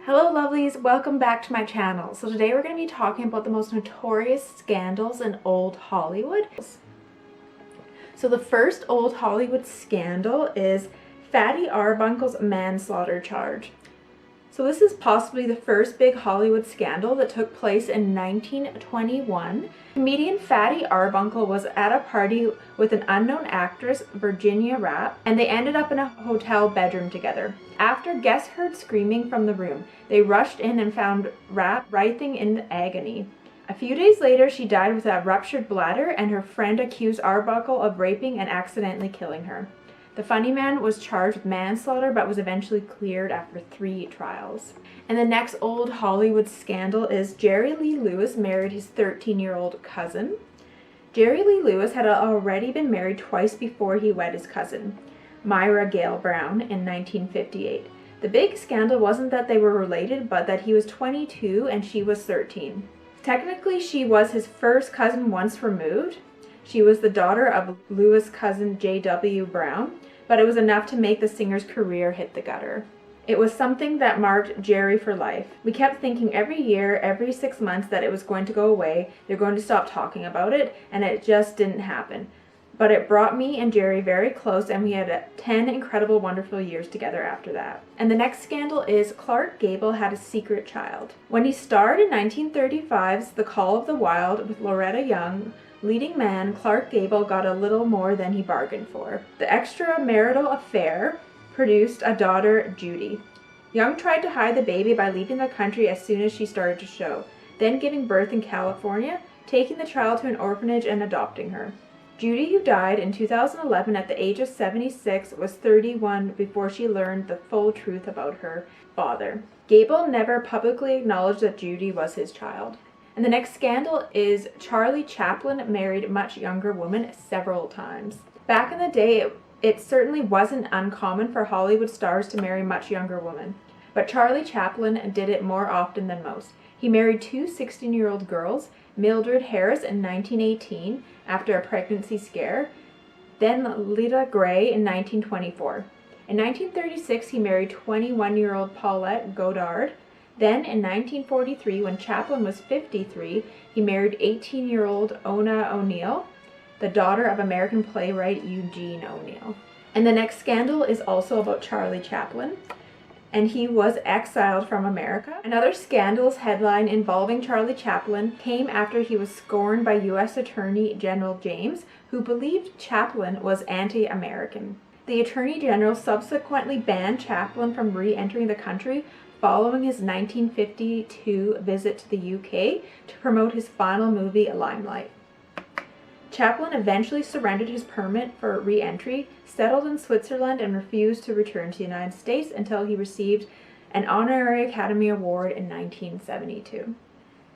Hello lovelies, welcome back to my channel. So today we're going to be talking about the most notorious scandals in old Hollywood. So the first old Hollywood scandal is Fatty Arbuckle's manslaughter charge. So this is possibly the first big Hollywood scandal that took place in 1921. Comedian Fatty Arbuckle was at a party with an unknown actress, Virginia Rapp, and they ended up in a hotel bedroom together. After guests heard screaming from the room, they rushed in and found Rapp writhing in agony. A few days later, she died with a ruptured bladder, and her friend accused Arbuckle of raping and accidentally killing her. The funny man was charged with manslaughter but was eventually cleared after 3 trials. And the next old Hollywood scandal is Jerry Lee Lewis married his 13-year-old cousin. Jerry Lee Lewis had already been married twice before he wed his cousin, Myra Gale Brown, in 1958. The big scandal wasn't that they were related, but that he was 22 and she was 13. Technically, she was his first cousin once removed. She was the daughter of Lewis' cousin J.W. Brown, but it was enough to make the singer's career hit the gutter. It was something that marked Jerry for life. We kept thinking every year, every 6 months, that it was going to go away, they're going to stop talking about it, and it just didn't happen. But it brought me and Jerry very close, and we had 10 incredible, wonderful years together after that. And the next scandal is Clark Gable had a secret child. When he starred in 1935's The Call of the Wild with Loretta Young, leading man Clark Gable got a little more than he bargained for. The extramarital affair produced a daughter, Judy. Young tried to hide the baby by leaving the country as soon as she started to show, then giving birth in California, taking the child to an orphanage and adopting her. Judy, who died in 2011 at the age of 76, was 31 before she learned the full truth about her father. Gable never publicly acknowledged that Judy was his child. And the next scandal is Charlie Chaplin married a much younger woman several times. Back in the day, it certainly wasn't uncommon for Hollywood stars to marry much younger women. But Charlie Chaplin did it more often than most. He married 2 16-year-old girls, Mildred Harris in 1918 after a pregnancy scare, then Lita Gray in 1924. In 1936, he married 21-year-old Paulette Goddard. Then, in 1943, when Chaplin was 53, he married 18-year-old Ona O'Neill, the daughter of American playwright Eugene O'Neill. And the next scandal is also about Charlie Chaplin, and he was exiled from America. Another scandalous headline involving Charlie Chaplin came after he was scorned by U.S. Attorney General James, who believed Chaplin was anti-American. The Attorney General subsequently banned Chaplin from re-entering the country following his 1952 visit to the UK to promote his final movie, Limelight. Chaplin eventually surrendered his permit for re-entry, settled in Switzerland, and refused to return to the United States until he received an honorary Academy Award in 1972.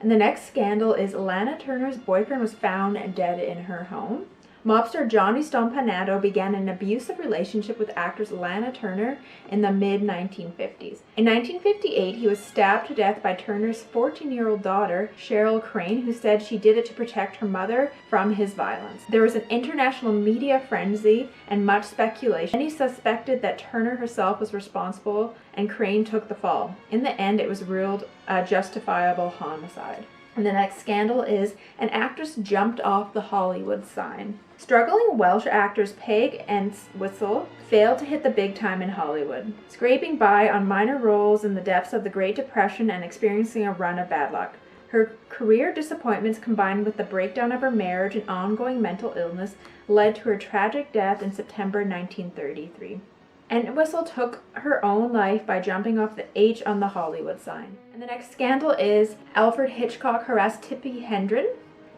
And the next scandal is Lana Turner's boyfriend was found dead in her home. Mobster Johnny Stompanato began an abusive relationship with actress Lana Turner in the mid-1950s. In 1958, he was stabbed to death by Turner's 14-year-old daughter, Cheryl Crane, who said she did it to protect her mother from his violence. There was an international media frenzy and much speculation. Many suspected that Turner herself was responsible, and Crane took the fall. In the end, it was ruled a justifiable homicide. And the next scandal is an actress jumped off the Hollywood sign. Struggling Welsh actors Peg and Whistle failed to hit the big time in Hollywood, scraping by on minor roles in the depths of the Great Depression and experiencing a run of bad luck. Her career disappointments combined with the breakdown of her marriage and ongoing mental illness led to her tragic death in September 1933. And Whistle took her own life by jumping off the H on the Hollywood sign. And the next scandal is Alfred Hitchcock harassed Tippi Hedren.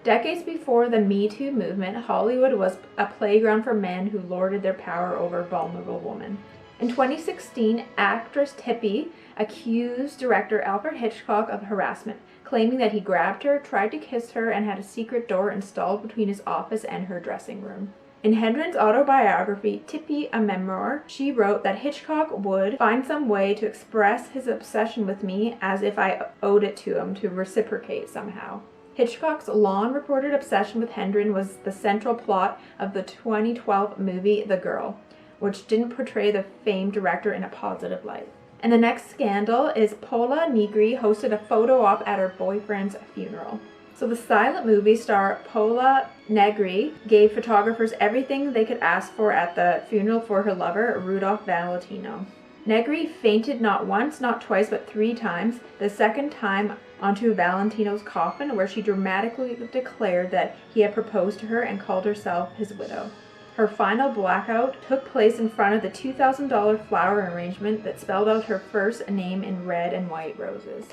Decades before the Me Too movement, Hollywood was a playground for men who lorded their power over vulnerable women. In 2016, actress Tippi accused director Alfred Hitchcock of harassment, claiming that he grabbed her, tried to kiss her, and had a secret door installed between his office and her dressing room. In Hedren's autobiography, Tippi, a Memoir, she wrote that Hitchcock would find some way to express his obsession with me as if I owed it to him to reciprocate somehow. Hitchcock's long-reported obsession with Hedren was the central plot of the 2012 movie The Girl, which didn't portray the famed director in a positive light. And the next scandal is Pola Negri hosted a photo op at her boyfriend's funeral. So the silent movie star Pola Negri gave photographers everything they could ask for at the funeral for her lover, Rudolph Valentino. Negri fainted not once, not twice, but 3 times, the second time onto Valentino's coffin, where she dramatically declared that he had proposed to her and called herself his widow. Her final blackout took place in front of the $2,000 flower arrangement that spelled out her first name in red and white roses.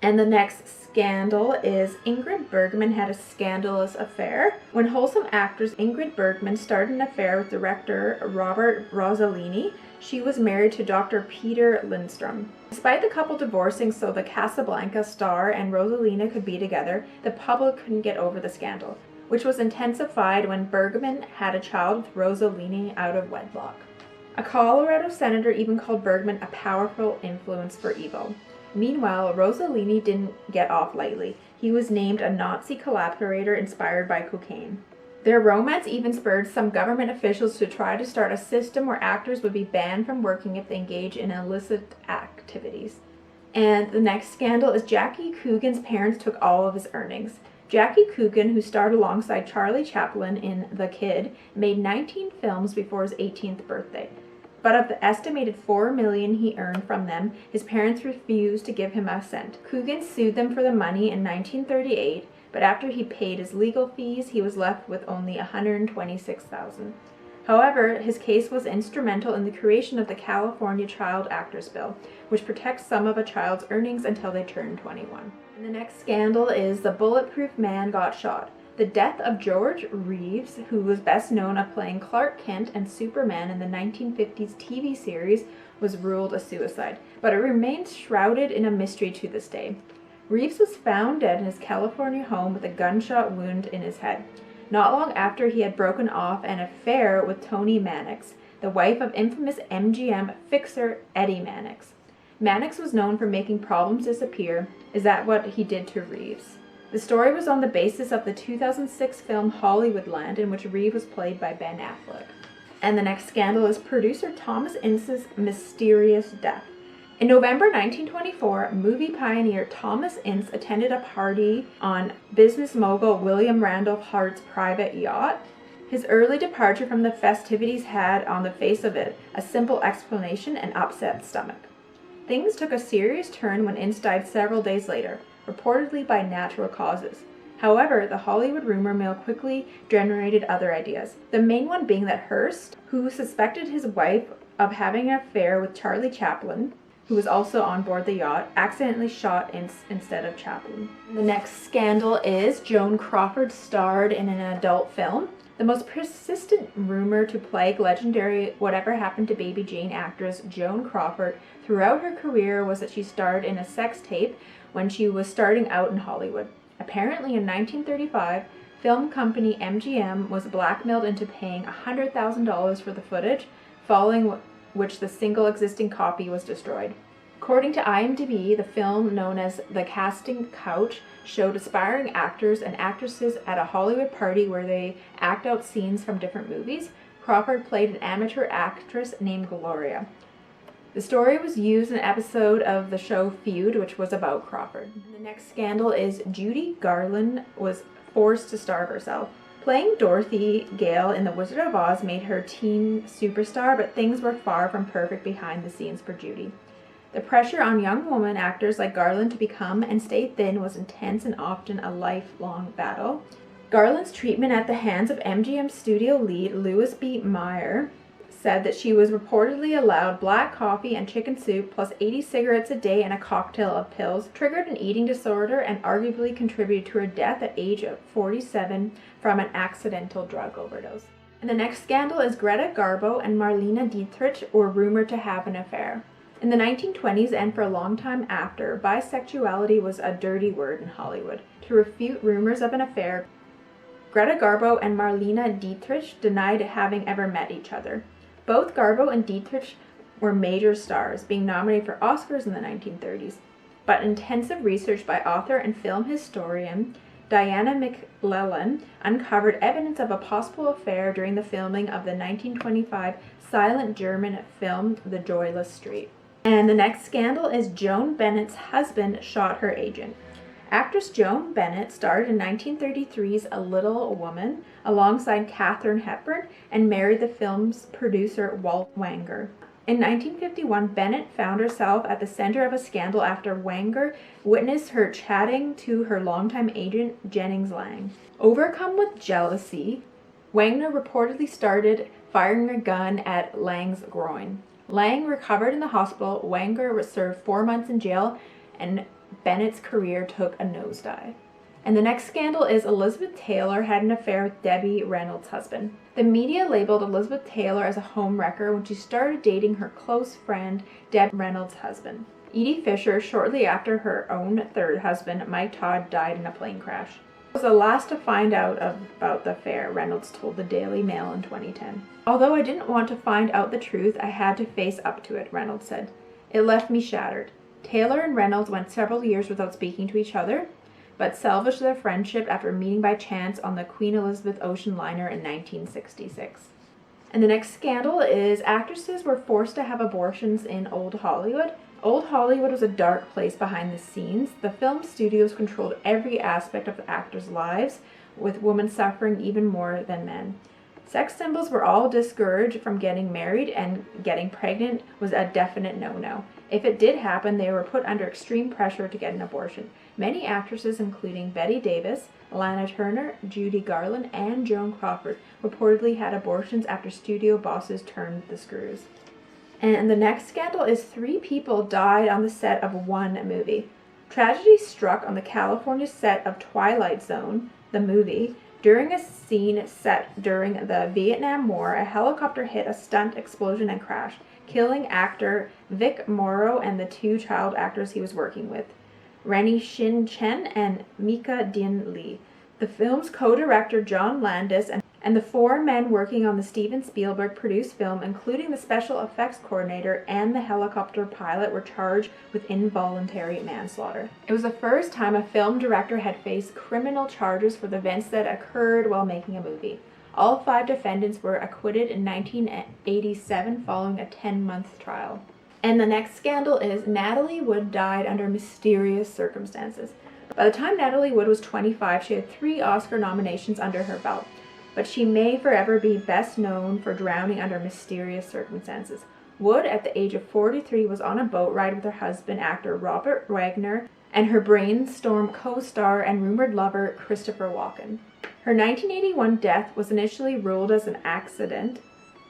And the next scandal is Ingrid Bergman had a scandalous affair. When wholesome actress Ingrid Bergman started an affair with director Robert Rossellini, she was married to Dr. Peter Lindstrom. Despite the couple divorcing so the Casablanca star and Rossellini could be together, the public couldn't get over the scandal, which was intensified when Bergman had a child with Rossellini out of wedlock. A Colorado senator even called Bergman a powerful influence for evil. Meanwhile, Rossellini didn't get off lightly. He was named a Nazi collaborator inspired by cocaine. Their romance even spurred some government officials to try to start a system where actors would be banned from working if they engage in illicit activities. And the next scandal is Jackie Coogan's parents took all of his earnings. Jackie Coogan, who starred alongside Charlie Chaplin in The Kid, made 19 films before his 18th birthday. But of the estimated $4 million he earned from them, his parents refused to give him a cent. Coogan sued them for the money in 1938, but after he paid his legal fees, he was left with only $126,000. However, his case was instrumental in the creation of the California Child Actors Bill, which protects some of a child's earnings until they turn 21. And the next scandal is the Bulletproof Man got shot. The death of George Reeves, who was best known of playing Clark Kent and Superman in the 1950s TV series, was ruled a suicide, but it remains shrouded in a mystery to this day. Reeves was found dead in his California home with a gunshot wound in his head, not long after he had broken off an affair with Toni Mannix, the wife of infamous MGM fixer Eddie Mannix. Mannix was known for making problems disappear. Is that what he did to Reeves? The story was on the basis of the 2006 film Hollywoodland, in which Reeves was played by Ben Affleck. And the next scandal is producer Thomas Ince's mysterious death. In November 1924, movie pioneer Thomas Ince attended a party on business mogul William Randolph Hart's private yacht. His early departure from the festivities had, on the face of it, a simple explanation: an upset stomach. Things took a serious turn when Ince died several days later, reportedly by natural causes. However, the Hollywood rumor mill quickly generated other ideas, the main one being that Hearst, who suspected his wife of having an affair with Charlie Chaplin, who was also on board the yacht, accidentally shot Ince instead of Chaplin. The next scandal is Joan Crawford starred in an adult film. The most persistent rumor to plague legendary Whatever Happened to Baby Jane actress Joan Crawford throughout her career was that she starred in a sex tape when she was starting out in Hollywood. Apparently in 1935, film company MGM was blackmailed into paying $100,000 for the footage, following which the single existing copy was destroyed. According to IMDb, the film, known as The Casting Couch, showed aspiring actors and actresses at a Hollywood party where they act out scenes from different movies. Crawford played an amateur actress named Gloria. The story was used in an episode of the show Feud, which was about Crawford. The next scandal is Judy Garland was forced to starve herself. Playing Dorothy Gale in The Wizard of Oz made her teen superstar, but things were far from perfect behind the scenes for Judy. The pressure on young woman actors like Garland to become and stay thin was intense and often a lifelong battle. Garland's treatment at the hands of MGM studio lead Louis B. Mayer said that she was reportedly allowed black coffee and chicken soup plus 80 cigarettes a day and a cocktail of pills, triggered an eating disorder, and arguably contributed to her death at age of 47 from an accidental drug overdose. And the next scandal is Greta Garbo and Marlene Dietrich were rumored to have an affair. In the 1920s and for a long time after, bisexuality was a dirty word in Hollywood. To refute rumors of an affair, Greta Garbo and Marlene Dietrich denied having ever met each other. Both Garbo and Dietrich were major stars, being nominated for Oscars in the 1930s. But intensive research by author and film historian Diana McLellan uncovered evidence of a possible affair during the filming of the 1925 silent German film The Joyless Street. And the next scandal is Joan Bennett's husband shot her agent. Actress Joan Bennett starred in 1933's A Little Woman alongside Katharine Hepburn and married the film's producer Walt Wanger. In 1951, Bennett found herself at the center of a scandal after Wanger witnessed her chatting to her longtime agent Jennings Lang. Overcome with jealousy, Wanger reportedly started firing a gun at Lang's groin. Lang recovered in the hospital, Wanger was served 4 months in jail, and Bennett's career took a nosedive. And the next scandal is Elizabeth Taylor had an affair with Debbie Reynolds' husband. The media labeled Elizabeth Taylor as a homewrecker when she started dating her close friend, Debbie Reynolds' husband. Edie Fisher, shortly after her own third husband, Mike Todd, died in a plane crash. I was the last to find out about the affair, Reynolds told the Daily Mail in 2010. Although I didn't want to find out the truth, I had to face up to it, Reynolds said. It left me shattered. Taylor and Reynolds went several years without speaking to each other, but salvaged their friendship after meeting by chance on the Queen Elizabeth ocean liner in 1966. And the next scandal is actresses were forced to have abortions in Old Hollywood. Old Hollywood was a dark place behind the scenes. The film studios controlled every aspect of the actors' lives, with women suffering even more than men. Sex symbols were all discouraged from getting married, and getting pregnant was a definite no-no. If it did happen, they were put under extreme pressure to get an abortion. Many actresses, including Bette Davis, Lana Turner, Judy Garland, and Joan Crawford, reportedly had abortions after studio bosses turned the screws. And the next scandal is 3 people died on the set of one movie. Tragedy struck on the California set of Twilight Zone, the movie. During a scene set during the Vietnam War, a helicopter hit a stunt explosion and crashed, killing actor Vic Morrow and the 2 child actors he was working with, Rennie Shin Chen and Mika Dien Lee. The film's co-director John Landis and the 4 men working on the Steven Spielberg produced film, including the special effects coordinator and the helicopter pilot, were charged with involuntary manslaughter. It was the first time a film director had faced criminal charges for the events that occurred while making a movie. All 5 defendants were acquitted in 1987 following a 10-month trial. And the next scandal is Natalie Wood died under mysterious circumstances. By the time Natalie Wood was 25, she had 3 Oscar nominations under her belt, but she may forever be best known for drowning under mysterious circumstances. Wood, at the age of 43, was on a boat ride with her husband, actor Robert Wagner, and her Brainstorm co-star and rumored lover, Christopher Walken. Her 1981 death was initially ruled as an accident,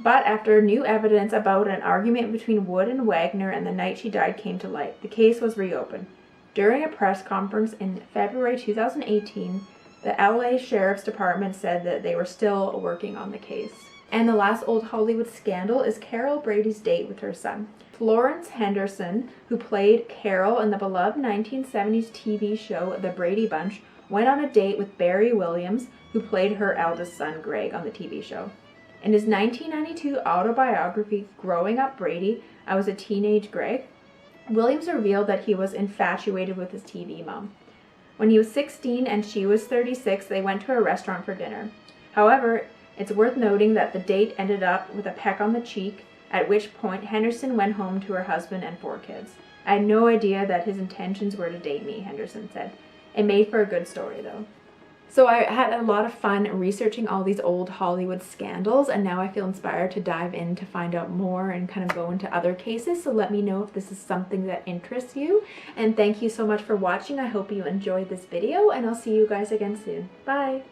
but after new evidence about an argument between Wood and Wagner and the night she died came to light, the case was reopened. During a press conference in February 2018, the LA Sheriff's Department said that they were still working on the case. And the last Old Hollywood scandal is Carol Brady's date with her son. Florence Henderson, who played Carol in the beloved 1970s TV show The Brady Bunch, went on a date with Barry Williams, who played her eldest son Greg on the TV show. In his 1992 autobiography, Growing Up Brady, I Was a Teenage Greg, Williams revealed that he was infatuated with his TV mom. When he was 16 and she was 36, they went to a restaurant for dinner. However, it's worth noting that the date ended up with a peck on the cheek, at which point Henderson went home to her husband and 4 kids. I had no idea that his intentions were to date me, Henderson said. It made for a good story, though. So I had a lot of fun researching all these old Hollywood scandals, and now I feel inspired to dive in to find out more and kind of go into other cases. So let me know if this is something that interests you. And thank you so much for watching. I hope you enjoyed this video, and I'll see you guys again soon. Bye!